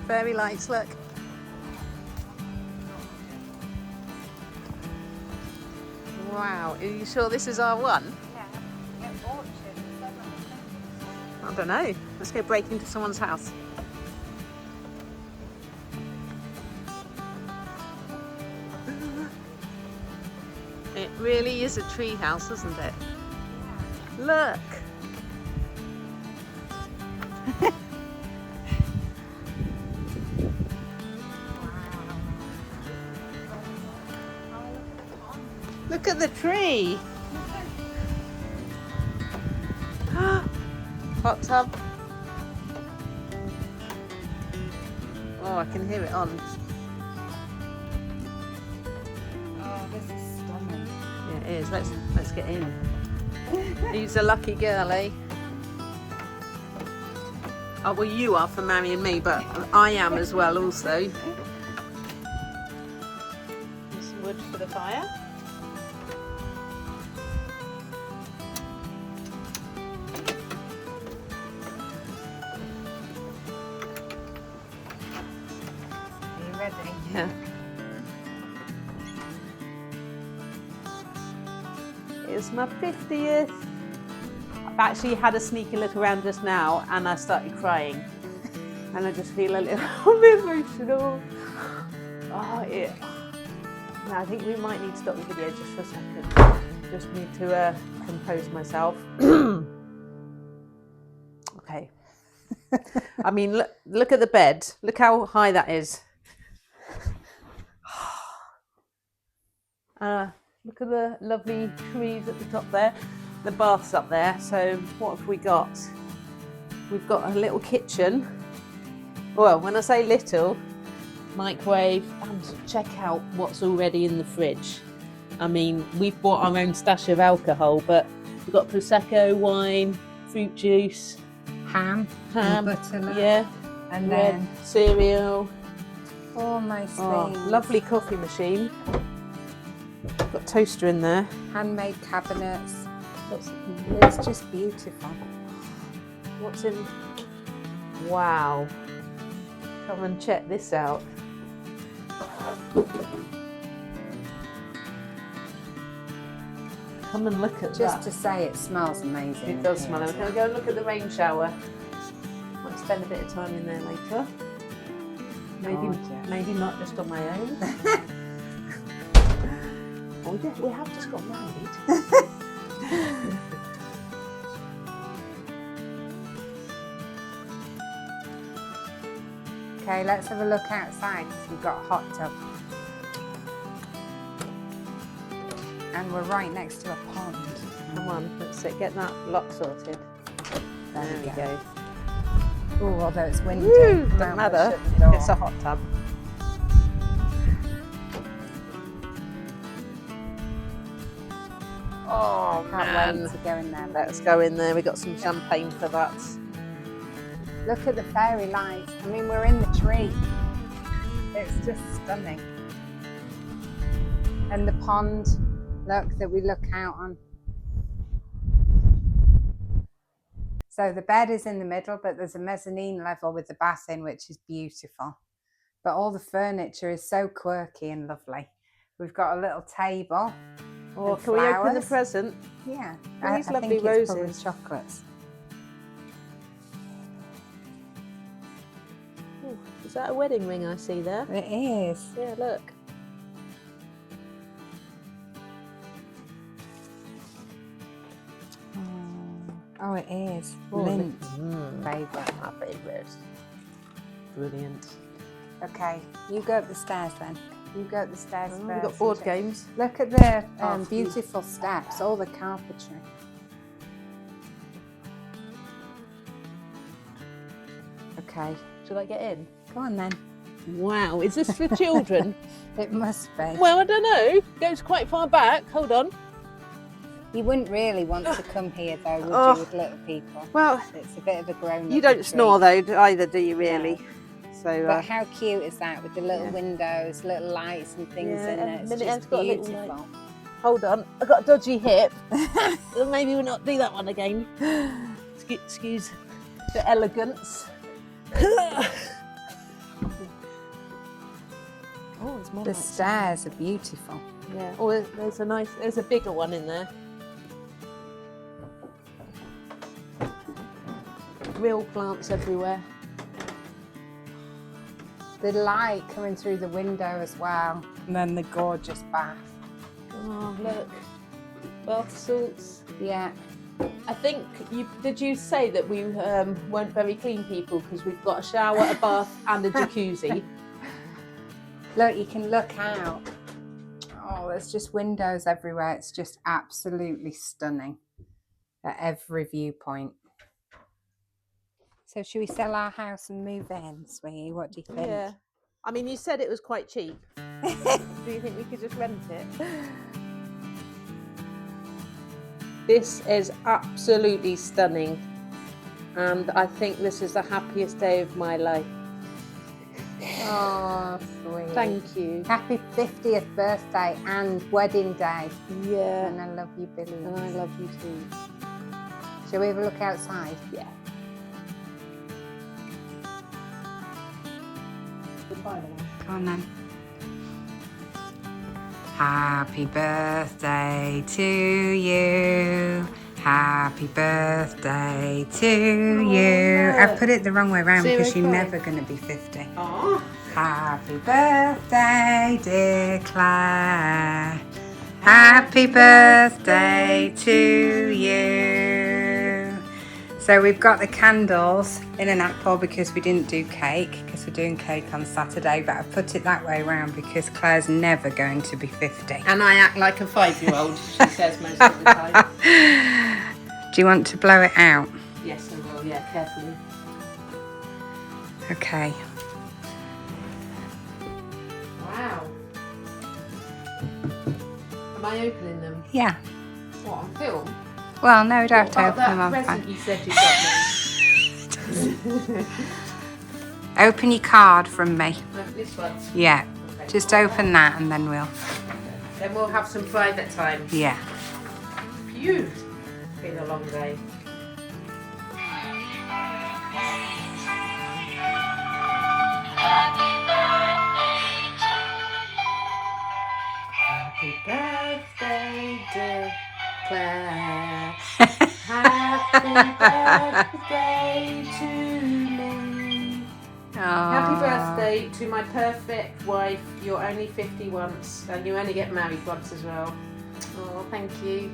Fairy lights, look. Wow, are you sure this is our one? Yeah, orchard. I don't know. Let's go break into someone's house. It really is a tree house, isn't it? Look. Look at the tree. Hot tub. Oh, I can hear it on. Oh, this is stunning. Yeah, it is. Let's get in. He's a lucky girl, eh? Oh, well, you are for marrying me, but I am as well, also. There's some wood for the fire. Are you ready? Yeah. It's my 50th. I've actually had a sneaky look around just now and I started crying. And I just feel a little bit emotional. Oh, yeah. Now, I think we might need to stop the video just for a second. Just need to compose myself. Okay. I mean, look at the bed. Look how high that is. Look at the lovely trees at the top there. The bath's up there. So what have we got? We've got a little kitchen. Well, when I say little, microwave, and check out what's already in the fridge. I mean, we've bought our own stash of alcohol, but we've got Prosecco, wine, fruit juice, Ham, butter, yeah, and bread, then cereal. all my things. Oh, lovely coffee machine. Got toaster in there. Handmade cabinets. It's just beautiful. What's in? Wow. Come and check this out. Come and look at that. Just to say, it smells amazing. It does smell. Can we go and look at the rain shower? Might spend a bit of time in there later. Maybe not just on my own. Oh yeah, we have just got married. Okay, let's have a look outside because we've got a hot tub. And we're right next to a pond. Come on, let's get that lock sorted. There we go. Oh, although it's windy. Doesn't matter. It's a hot tub. Oh, Can't wait to go in there. Let's go in there. We got some champagne for that. Look at the fairy lights. I mean, we're in the tree. It's just stunning. And the pond, look, that we look out on. So the bed is in the middle, but there's a mezzanine level with the bath in, which is beautiful. But all the furniture is so quirky and lovely. We've got a little table. Oh, can we open the present? Yeah. These lovely think it's probably roses. chocolates. Ooh, is that a wedding ring I see there? It is. Yeah, look. Oh, it is. Oh, Mint. Favourite. My favourite. Brilliant. Okay, you go up the stairs then. You go up the stairs first. We've got board games. Look at the beautiful steps, all the carpentry. Okay. Should I get in? Go on then. Wow, is this for children? It must be. Well, I don't know. Goes quite far back. Hold on. You wouldn't really want to come here though, would you, with little people? Well, It's a bit of a grown-up you don't retreat. snore though either, do you really? No. So, but how cute is that with the little windows, little lights and things in it? It's just got a little beautiful. light. Hold on, I've got a dodgy hip. Maybe we'll not do that one again. Excuse the elegance. Oh, it's more The like stairs are beautiful. yeah. Oh, there's a bigger one in there. Real plants everywhere. The light coming through the window as well. And then the gorgeous bath. Oh, look. Bath salts. Yeah. I think did you say that we weren't very clean people because we've got a shower, a bath and a jacuzzi? Look, you can look out. Oh, there's just windows everywhere. It's just absolutely stunning at every viewpoint. So should we sell our house and move in, sweetie? What do you think? Yeah. I mean, you said it was quite cheap. Do you think we could just rent it? This is absolutely stunning. And I think this is the happiest day of my life. Oh, sweet. Thank you. Happy 50th birthday and wedding day. Yeah. And I love you, Billy. And I love you too. Shall we have a look outside? Yeah. Goodbye then. Come on then. Happy birthday to you. Happy birthday to you. look. I've put it the wrong way around because you're 0.5. never going to be 50. Oh. Happy birthday, dear Claire. Happy birthday to you. So we've got the candles in an apple because we didn't do cake, because we're doing cake on Saturday, but I put it that way around because Claire's never going to be 50. And I act like a 5-year-old, she says most of the time. Do you want to blow it out? Yes, I will, yeah, carefully. Okay. Wow. Am I opening them? Yeah. What, on film? Well, no, we don't have to What open them about on that fine. present you said you got me? Open your card from me. No, this one. Yeah. Okay. Just open that and then we'll. Then we'll have some private time. Yeah. Phew. It's been a long day. Happy birthday, dear Claire. Happy birthday to me. Happy birthday to my perfect wife. You're only 50 once and you only get married once as well. Oh, thank you.